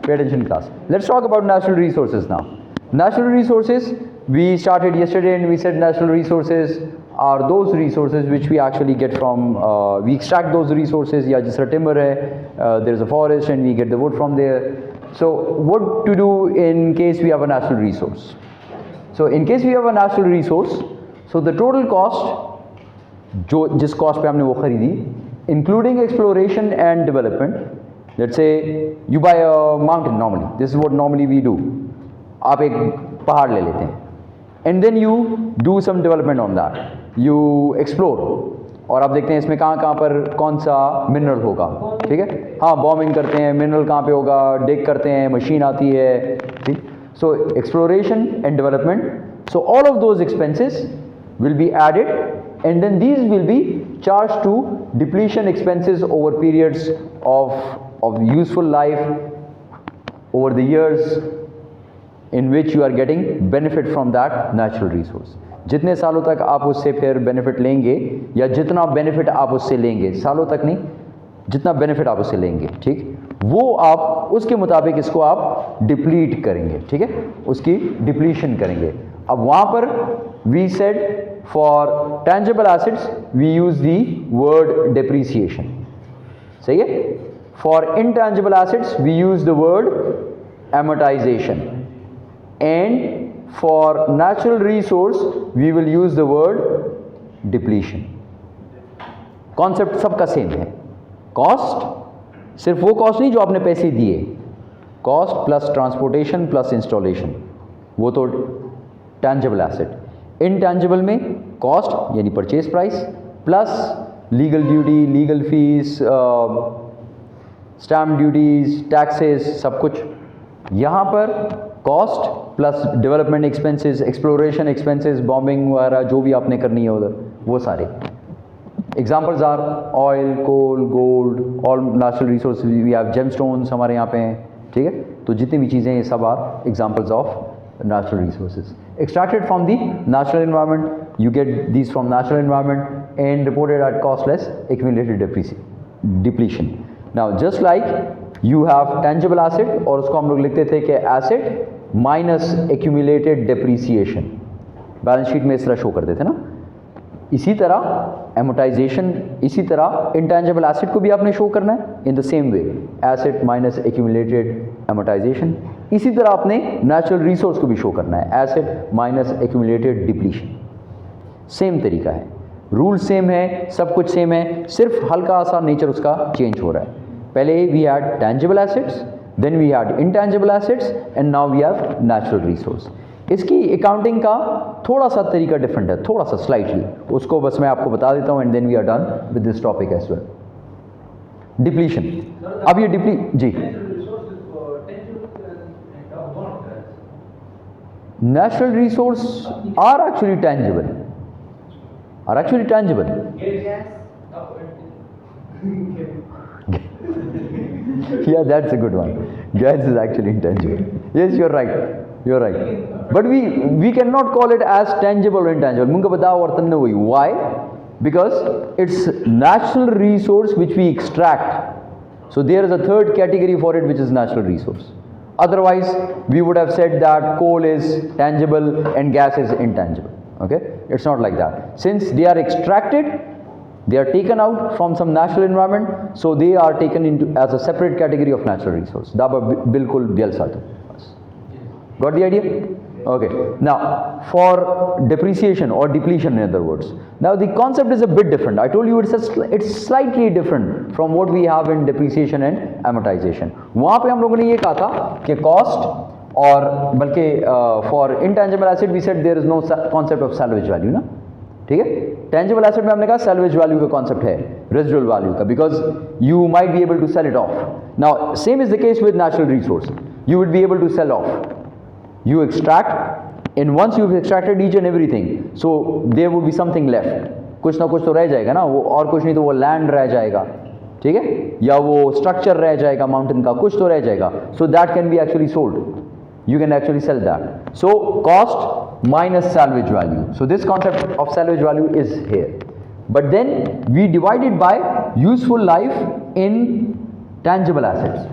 Pay attention class. Let's talk about natural resources now. Natural resources, we started yesterday and we said natural resources are those resources which we actually get from, we extract those resources, या जिस तरह timber है, there is a forest and we get the wood from there. So what to do in case we have a natural resource? So in case we have a natural resource, so the total cost, जो जिस cost पे हमने वो खरीदी, including exploration and development, let's say you buy a mountain normally, this is what normally we do. आप एक पहाड़ ले लेते हैं and then you do some development on that, you explore और आप देखते हैं इसमें कहाँ पर कौन सा मिनरल होगा, ठीक है, हाँ बॉम्बिंग करते हैं, मिनरल कहाँ पे होगा, डिग करते हैं, मशीन आती है, ठीक. So exploration and development, so all of those expenses will be added and then these will be charged to depletion expenses over periods of useful life over the years in which you are getting benefit from that natural resource. जितने सालों तक आप उससे फिर benefit लेंगे या जितना benefit आप उससे लेंगे, सालों तक नहीं, जितना benefit आप उससे लेंगे, ठीक, वो आप उसके मुताबिक इसको आप deplete करेंगे, ठीक है, उसकी depletion करेंगे. अब वहाँ पर we said for tangible assets we use the word depreciation, सही है. For intangible assets we use the word amortization. And for natural resource we will use the word depletion. Concept सबका same है. Cost सिर्फ वो cost नहीं जो आपने पैसे दिए, cost plus transportation plus installation, वो तो tangible asset. Intangible में cost यानी purchase price plus legal duty, legal fees, stamp duties, taxes, सब कुछ. यहाँ पर cost plus development expenses, exploration expenses, bombing वगैरह जो भी आपने करनी है उधर, वो सारे. Examples are oil, coal, gold, all natural resources. We have gemstones हमारे यहाँ पे हैं, ठीक है. तो जितनी भी चीज़ें ये सब are examples of natural resources. Extracted from the natural environment, you get these from natural environment and reported at costless accumulated depletion. Now just like you have tangible asset और उसको हम लोग लिखते थे कि asset minus accumulated depreciation, balance sheet में इस तरह शो करते थे ना. इसी तरह एमोटाइजेशन, इसी तरह इंटेंजिबल एसेट को भी आपने शो करना है in the same way, asset minus accumulated amortisation. इसी तरह आपने नेचुरल रिसोर्स को भी शो करना है, asset minus accumulated depletion. Same तरीका है, रूल सेम है, सब कुछ सेम है, सिर्फ हल्का सा नेचर उसका चेंज हो रहा है. पहले we had tangible assets, then we had intangible assets and now we have natural resource. इसकी अकाउंटिंग का थोड़ा सा तरीका डिफरेंट है, थोड़ा सा स्लाइटली, उसको बस मैं आपको बता देता हूँ and then we are done with this topic as well. Depletion. अब ये जी, natural resource are actually tangible, Yeah, that's a good one. Gas is actually intangible. Yes, you're right. But we cannot call it as tangible or intangible. मुझे बताओ और तन्ने वही. Why? Because it's natural resource which we extract. So there is a third category for it which is natural resource. Otherwise, we would have said that coal is tangible and gas is intangible. Okay? It's not like that. Since they are extracted, they are taken out from some natural environment, so they are taken into as a separate category of natural resource. Daba bilkul byalsa to. Got the idea? Okay. Now, for depreciation or depletion, in other words. Now, the concept is a bit different. I told you it's slightly different from what we have in depreciation and amortization. वहाँ पे हम लोगों ने ये कहा था कि cost और बल्कि for intangible asset we said there is no concept of salvage value ना, ठीक है. टेंजिबल एसेट में हमने कहा सैल्वेज वैल्यू का कॉन्सेप्ट है, रेजिडुअल वैल्यू का, because you might be able to sell it off. Now same is the case with natural resource, you would be able to sell off, you extract and once you have extracted each and everything, so there would be something left, कुछ ना कुछ तो रह जाएगा ना, वो और कुछ नहीं तो वो लैंड रह जाएगा, ठीक है, या वो स्ट्रक्चर रह जाएगा माउंटेन का, कुछ तो रह जाएगा. So that can be actually sold, you can actually sell that. So cost minus salvage value. So this concept of salvage value is here. But then we divide it by useful life in tangible assets.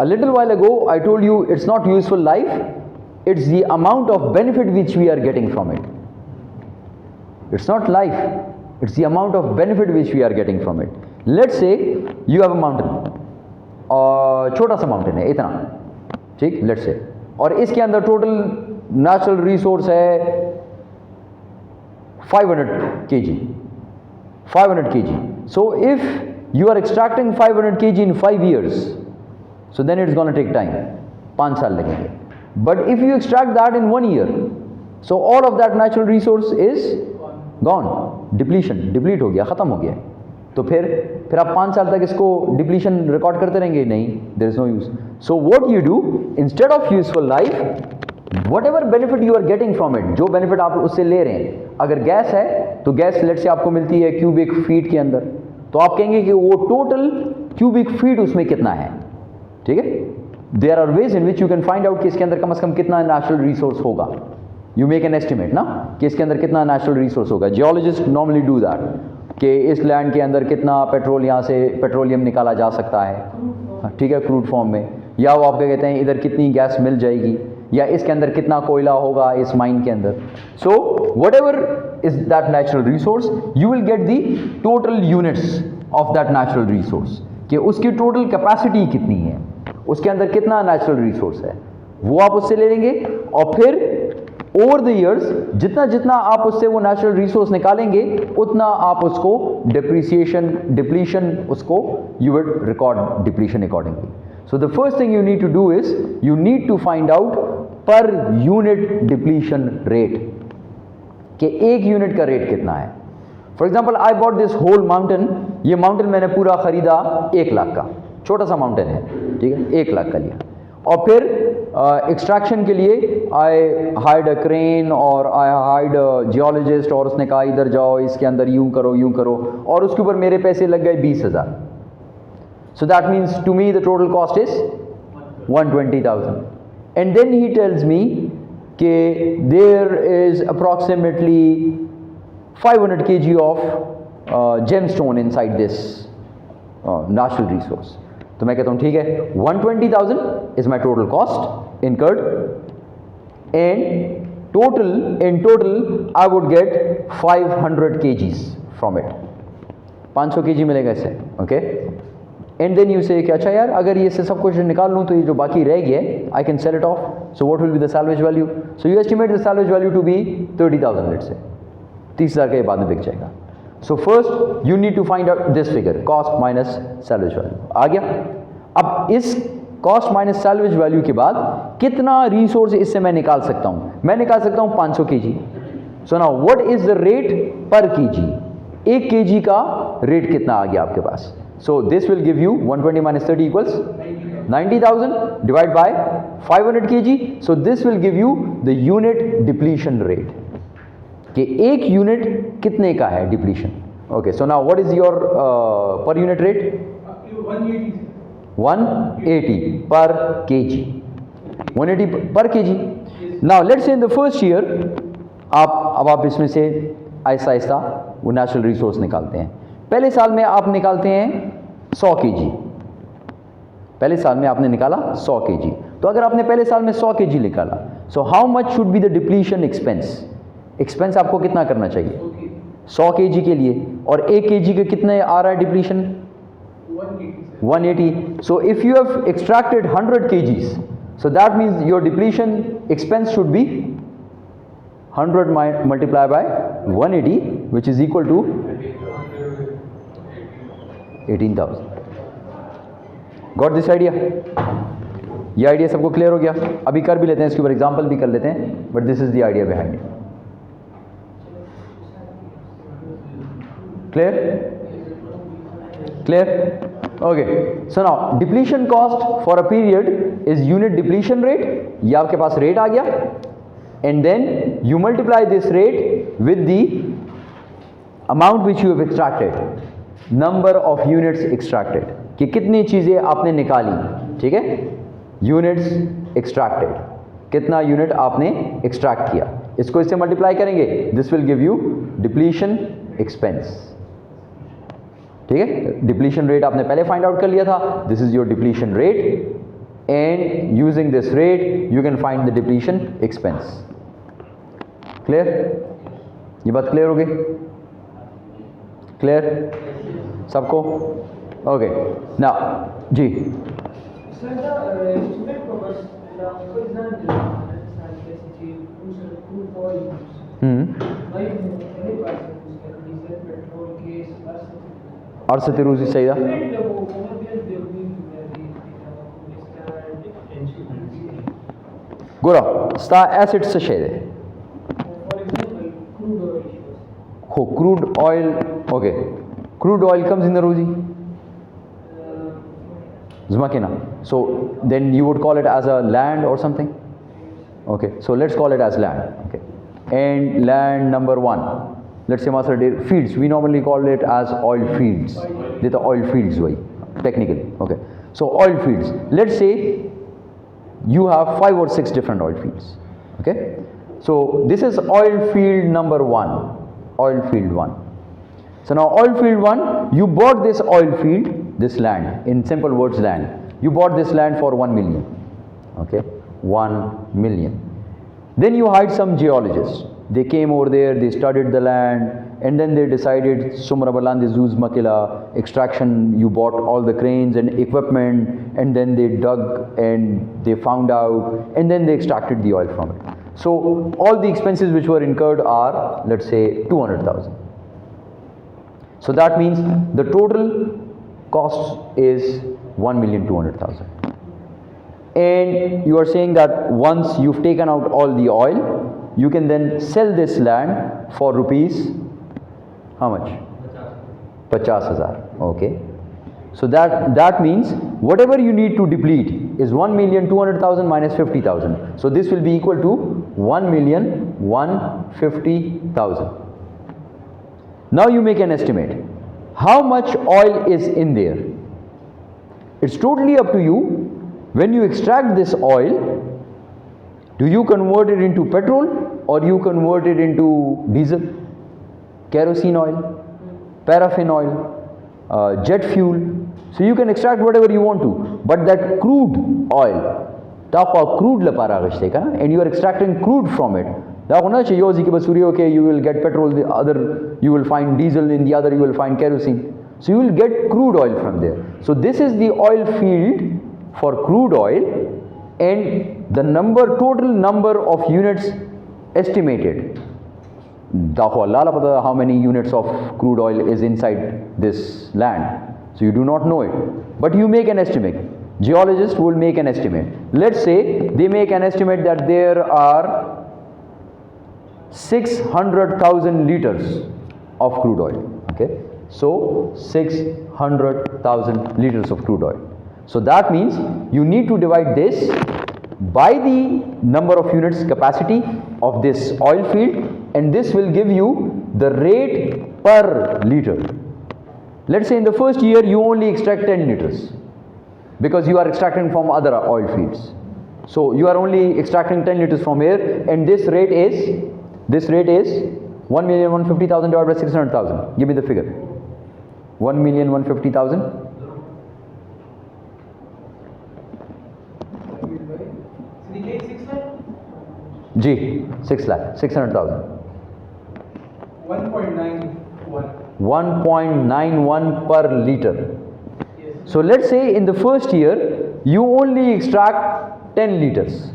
A little while ago I told you it's not useful life, it's the amount of benefit which we are getting from it. It's not life, it's the amount of benefit which we are getting from it. Let's say you have a mountain, और छोटा सा mountain है इतना, ठीक, let's say, और इसके अंदर total natural resource है 500 kg. 500 kg. So if you are extracting 500 kg in 5 years, so then it's going to take time. 5 साल लगेंगे. But if you extract that in 1 year, so all of that natural resource is gone. Depletion, deplete हो गया, ख़त्म हो गया. तो फिर आप 5 साल तक इसको डिप्लीशन रिकॉर्ड करते रहेंगे? नहीं, there is no use. So what you do, instead of useful life, whatever benefit you are getting from it, जो बेनिफिट आप उससे ले रहे हैं, अगर गैस है तो गैस लेट से आपको मिलती है क्यूबिक फीट के अंदर, तो आप कहेंगे कि वो टोटल क्यूबिक फीट उसमें कितना है. ठीक है, there are ways in which you can find out कि इसके अंदर कम से कम कितना नेचुरल रिसोर्स होगा. यू मेक एन एस्टिमेट ना कि इसके अंदर कितना नेचुरल रिसोर्स होगा. जियोलॉजिस्ट नॉर्मली डू दैट कि इस लैंड के अंदर कितना पेट्रोल, यहाँ से पेट्रोलियम निकाला जा सकता है, ठीक है, क्रूड फॉर्म में, या वो आपके कहते हैं इधर कितनी गैस मिल जाएगी, या इसके अंदर कितना कोयला होगा इस माइन के अंदर. So what ever is that natural resource, you will get the total units of that natural resource, कि उसकी टोटल कैपेसिटी कितनी है, उसके अंदर कितना नेचुरल रिसोर्स है, वो आप उससे ले लेंगे. और फिर ओवर द ईयर्स जितना जितना आप उससे वो नेचुरल रिसोर्स निकालेंगे, उतना आप उसको डिप्रिसिएशन, डिप्लीशन, उसको you will record depletion accordingly. So the first thing you need to do is you need to find out per unit depletion rate, कि एक यूनिट का रेट कितना है. For example I bought this whole mountain, ये mountain मैंने पूरा खरीदा 1 लाख का, छोटा सा माउंटेन है, ठीक है, 1 लाख का लिया. और फिर एक्सट्रैक्शन के लिए आई हायर्ड अ क्रेन और आई हायर्ड अ जियोलॉजिस्ट, और उसने कहा इधर जाओ, इसके अंदर यूं करो, और उसके ऊपर मेरे पैसे लग गए 20,000. So that means to me the total cost is 120,000. And then he tells me कि there is approximately 500 kg of gemstone inside this natural resource. तो मैं कहता हूँ ठीक है, 120,000 is my total cost incurred, and in total I would get 500 kgs from it. 500 kg मिलेगा इससे, okay. And then you से कि अच्छा यार, अगर ये से सब कुछ निकाल लूँ तो ये जो बाकी रह गया है, I can sell it off. So what will be the salvage value? So you estimate the salvage value to be 30,000, let's say 30,000 के बाद में बिक जाएगा. So first you need to find out this figure, cost minus salvage value. आ गया. अब इस cost minus salvage value के बाद कितना रिसोर्स इससे मैं निकाल सकता हूं? मैं निकाल सकता हूं 500 kg. So now what is the rate per kg? 1 kg का रेट कितना आ गया आपके पास? So this will give you 120 minus 30 equals 90,000 divide by 500 kg. So this will give you the unit depletion rate, कि 1 यूनिट कितने का है depletion. Okay, so now what is your per unit rate? 180 per kg. 180 per kg. Now let's say in the first year आप इसमें से आहिस्ता आहिस्ता वो natural resource निकालते हैं. पहले साल में आप निकालते हैं 100 kg. पहले साल में आपने निकाला 100 kg. तो अगर आपने पहले साल में 100 kg निकाला, so how much should be the depletion expense? Expense आपको कितना करना चाहिए 100 kg के लिए? और 1 kg के कितने आ रहा है depletion? 180. So if you have extracted 100 kgs, so that means your depletion expense should be 100 multiplied by 180, which is equal to 18,000. Got this idea? ये आइडिया सबको क्लियर हो गया? अभी कर भी लेते हैं, इसके ऊपर एग्जाम्पल भी कर लेते हैं, but this is the idea behind it. Clear? Okay. So now depletion cost for a period is unit depletion rate. ये आपके पास रेट आ गया, and then you multiply this rate with the amount which you have extracted, number of units extracted, कि कितनी चीज़ें आपने निकाली. ठीक है, units extracted, कितना यूनिट आपने एक्सट्रैक्ट किया, इसको इससे मल्टीप्लाई करेंगे. This will give you depletion expense. ठीक है, डिप्लीशन रेट आपने पहले फाइंड आउट कर लिया था. This is your depletion rate. and using this rate you can find the depletion expense. Clear? ये बात clear होगी? Clear? सबको? Okay. Now, जी. Sir, the estimate covers, for example, crude oil use. Like any person who's diesel, petrol, gas, Arsa Tiruzi Saida. Gora, sta acid se shede. For example, crude oil issues. Oh, crude oil. Okay. Crude oil comes in the Ruzi. Zmakina. So then you would call it as a land or something? Okay. So let's call it as land. Okay. And land number 1. Let's say master fields. We normally call it as oil fields. These are oil fields, technically. Okay. So oil fields. Let's say you have 5 or 6 different oil fields. Okay. So this is oil field number 1. Oil field 1. So now oil field 1, you bought this oil field, this land, in simple words land. You bought this land for 1 million. Okay. 1 million. Then you hired some geologists. They came over there, they studied the land, and then they decided Sumrabalandi Zuz Makila extraction. You bought all the cranes and equipment, and then they dug and they found out, and then they extracted the oil from it. So all the expenses which were incurred are, let's say, 200,000. So that means the total cost is 1,200,000. And you are saying that once you've taken out all the oil, you can then sell this land for rupees, how much? 50,000. Okay. So that means whatever you need to deplete is 1,200,000 minus 50,000. So this will be equal to 1,150,000. Now you make an estimate. How much oil is in there? It's totally up to you. When you extract this oil, do you convert it into petrol or you convert it into diesel, kerosene oil, paraffin oil, jet fuel? So you can extract whatever you want to, but that crude oil, and you are extracting crude from it. Okay, you will get petrol, the other you will find diesel, in the other you will find kerosene. So you will get crude oil from there. So this is the oil field for crude oil, and the total number of units estimated. How many units of crude oil is inside this land? So you do not know it, but you make an estimate. Geologists will make an estimate. Let's say they make an estimate that there are 600,000 liters of crude oil. Okay, so 600,000 liters of crude oil. So that means you need to divide this by the number of units capacity of this oil field, and this will give you the rate per liter. Let's say in the first year you only extract 10 liters because you are extracting from other oil fields. So you are only extracting 10 liters from here, and this rate is 1,150,000 divided by 600,000. Give me the figure. 1,150,000. G, 6 lakh, 600,000. 1.91 per liter. Yes. So let's say in the first year you only extract 10 liters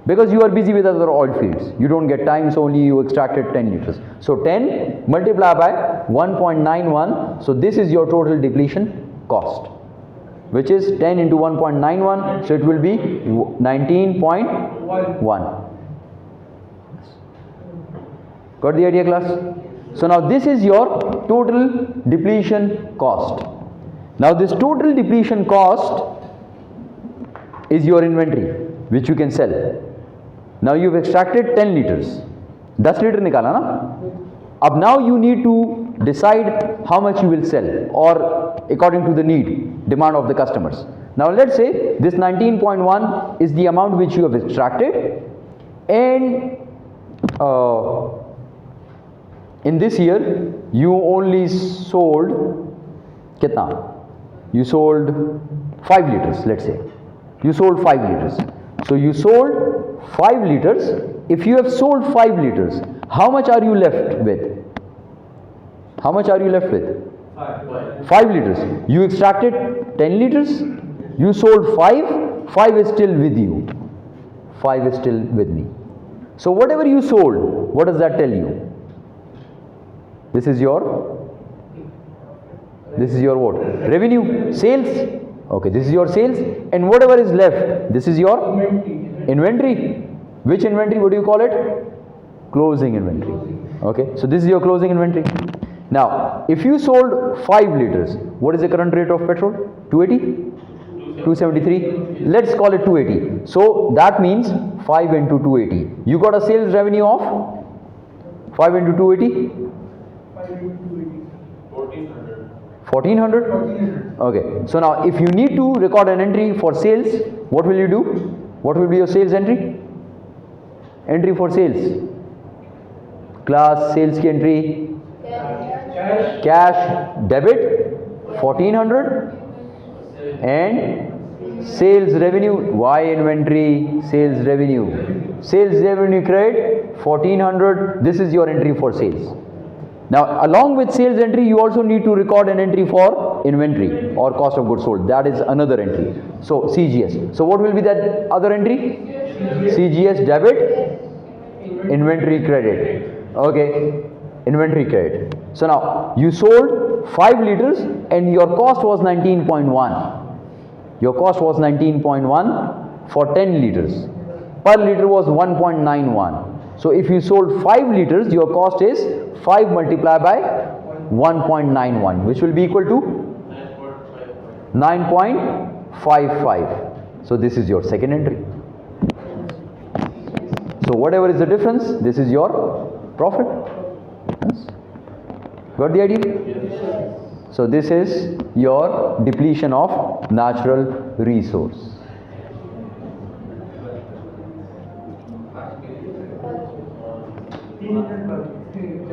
because you are busy with other oil fields. You don't get time, so only you extracted 10 liters. So 10 multiplied by 1.91. So this is your total depletion cost, which is 10 into 1.91. So it will be 19.1. Got the idea, class? So now this is your total depletion cost. Now this total depletion cost is your inventory, which you can sell. Now you've extracted 10 liters. 10 liter nikala na? Ab now you need to decide how much you will sell, or according to the demand of the customers. Now let's say this 19.1 is the amount which you have extracted, and in this year you only sold kitna? You sold 5 liters, let's say. You sold 5 liters. So you sold 5 liters. If you have sold 5 liters, how much are you left with? How much are you left with? 5 liters. You extracted 10 liters. You sold 5. 5 is still with you. 5 is still with me. So whatever you sold, what does that tell you? This is your what? Revenue, sales. Okay, this is your sales, and whatever is left, this is your inventory. Which inventory? What do you call it? Closing inventory. Okay, so this is your closing inventory. Now, if you sold 5 liters, what is the current rate of petrol? 280? 273? Let's call it 280. So that means 5 into 280. You got a sales revenue of 5 into 280? 1400? Okay. So now if you need to record an entry for sales, what will you do? What will be your sales entry? Entry for sales. Class sales की entry. Cash debit 1400 and sales revenue Y inventory sales revenue credit 1400. This is your entry for sales. Now along with sales entry you also need to record an entry for inventory or cost of goods sold. That is another entry. So CGS. So what will be that other entry? CGS debit inventory credit. Okay, inventory credit. So now you sold 5 liters and your cost was 19.1. Your cost was 19.1 for 10 liters. Per liter was 1.91. So if you sold 5 liters, your cost is 5 multiplied by 1.91, which will be equal to 9.55. So this is your second entry. So whatever is the difference, this is your profit. Yes. Got the idea? So this is your depletion of natural resource.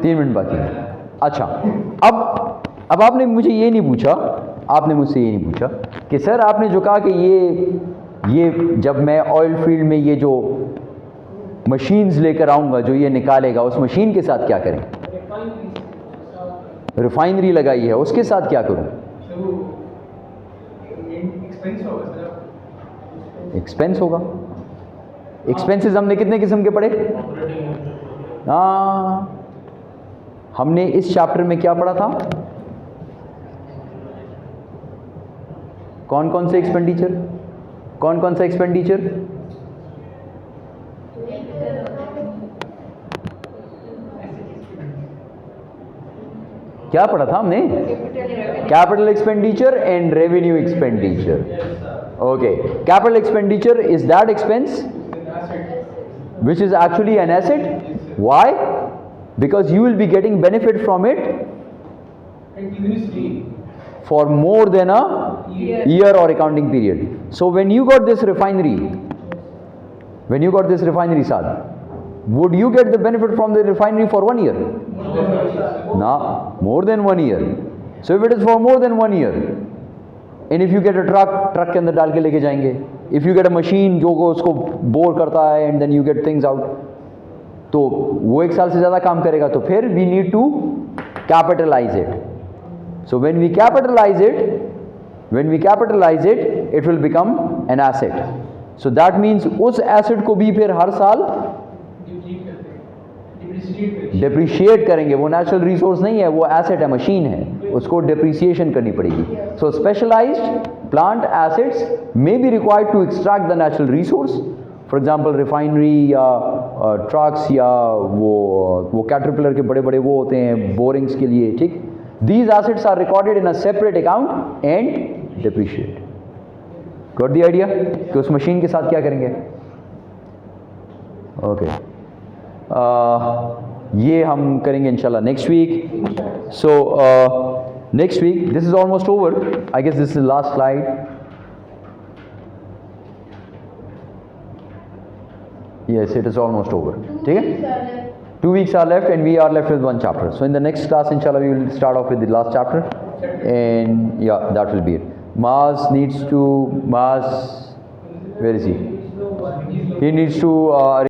3 minute बाकी है. अच्छा, अब आपने मुझे ये नहीं पूछा, आपने मुझसे ये नहीं पूछा कि सर आपने जो कहा कि ये जब मैं ऑयल फील्ड में ये जो मशीन्स लेकर आऊँगा जो ये निकालेगा, उस मशीन के साथ क्या करें? रिफाइनरी लगाई है, उसके साथ क्या करूँ? एक्सपेंस होगा. एक्सपेंसेस हमने कितने किस्म के पढ़े? हाँ, हमने इस चैप्टर में क्या पढ़ा था? कौन कौन से एक्सपेंडिचर? कौन कौन सा एक्सपेंडिचर? क्या पढ़ा था हमने? Capital expenditure and revenue expenditure. Okay, capital expenditure is that expense which is actually an asset. Why? Because you will be getting benefit from it for more than a year or accounting period. So when you got this refinery, Saad, would you get the benefit from the refinery for 1 year? No, more than 1 year. So if it is for more than 1 year, and if you get a truck के अंदर डाल के लेके जाएंगे, if you get a machine जो को उसको bore करता है and then you get things out, तो वो 1 साल से ज़्यादा काम करेगा, तो फिर we need to capitalize it. So when we capitalize it, it will become an asset. So that means उस asset को भी फिर हर साल डिप्रिशिएट करेंगे. वो नेचुरल रिसोर्स नहीं है, वो एसेट है, मशीन है, उसको डिप्रिसिएशन करनी पड़ेगी. So specialized plant assets may be required to extract the natural resource. For example refinery या ट्रक्स या वो कैटरपिलर के बड़े बड़े वो होते हैं बोरिंग्स के लिए. ठीक, these assets are recorded in a separate account and depreciate. Got the idea कि उस मशीन के साथ क्या करेंगे? ओके, ये हम करेंगे इंशाल्लाह next week. So next week, this is almost over. I guess this is last slide. Yes, it is almost over. ठीक है? 2 weeks are left and we are left with 1 chapter. So in the next class, inshallah, we will start off with the last chapter, and yeah, that will be it. Mars Where is he? There is no one. He needs to